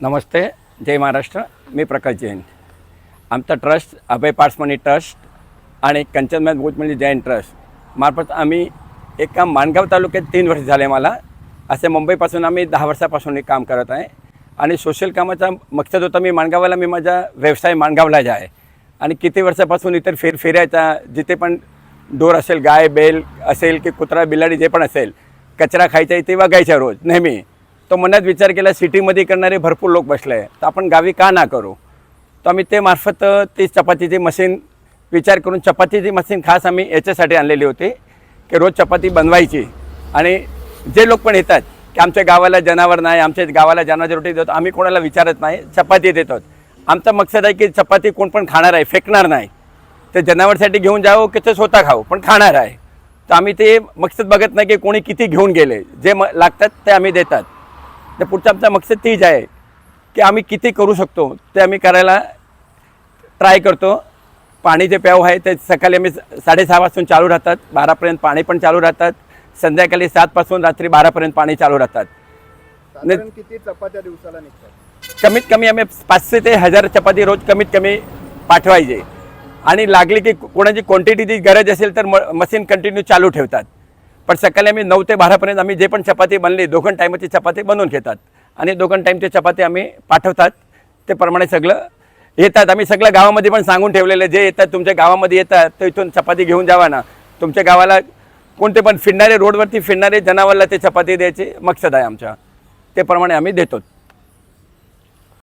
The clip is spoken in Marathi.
नमस्ते, जय महाराष्ट्र. मी प्रकाश जैन. आमचा ट्रस्ट अभय पार्ट्समनी ट्रस्ट आणि कंचनमॅन भोजमणी जैन ट्रस्ट मार्फत आम्ही एका माणगाव तालुक्यात 3 वर्ष झाले. मला असे मुंबईपासून आम्ही 10 वर्षापासून हे काम करत आहे आणि सोशल कामाचा मकसद होता मी माणगावाला मी माझा व्यवसाय माणगावला जे आहे आणि किती वर्षापासून इतर फिरायचा. जिथे पण डोर असेल, गाय बैल असेल की कुत्रा बिलाडी जे पण असेल, कचरा खायचा इथे बघायचा रोज नेहमी. तो मनात विचार केला सिटीमध्ये करणारे भरपूर लोक बसले आहे, तर आपण गावी का ना करू. तर आम्ही ते मार्फत ती चपातीची मशीन विचार करून चपातीची मशीन खास आम्ही याच्यासाठी आणलेली होती की रोज चपाती बनवायची. आणि जे लोक पण येतात की आमच्या गावाला जनावर नाही, आमच्या गावाला जनावरांची रोटी देतो, आम्ही कोणाला विचारत नाही, चपाती देतो. आमचा मकसद आहे की चपाती कोण पण खाणार आहे, फेकणार नाही. ते जनावरसाठी घेऊन जावं की ते स्वतः खाऊ, पण खाणार आहे. तर आम्ही ते मकसद बघत नाही की कोणी किती घेऊन गेले, जे लागतात ते आम्ही देतात. तर पुढचा आमचा मकसद तीच आहे की आम्ही किती करू शकतो ते आम्ही करायला ट्राय करतो. पाणी जे प्याव आहे ते सकाळी आम्ही 6:30 वाजून चालू राहतात, 12पर्यंत पाणी पण चालू राहतात. संध्याकाळी 7 पासून रात्री 12पर्यंत पाणी चालू राहतात. साधारण किती चपात्या दिवसाला निघतात? कमीत कमी आम्ही 500 ते 1000 चपाती रोज कमीत कमी पाठवायचे. आणि लागली की कोणाची क्वांटिटीची गरज असेल तर मशीन कंटिन्यू चालू ठेवतात. पण सकाळी आम्ही 9 ते 12पर्यंत आम्ही जे पण चपाती बनली 2 टाईमची चपाती बनवून घेतात आणि 2 टाईमची चपाती आम्ही पाठवतात. ते प्रमाणे सगळं येतात. आम्ही सगळं गावामध्ये पण सांगून ठेवलेलं, जे येतात तुमच्या गावामध्ये येतात तर इथून चपाती घेऊन जावा ना. तुमच्या गावाला कोणते पण फिरणारे रोडवरती फिरणारे जनावरला ते चपाती द्यायचे मकसद आहे आमच्या. ते प्रमाणे आम्ही देतो.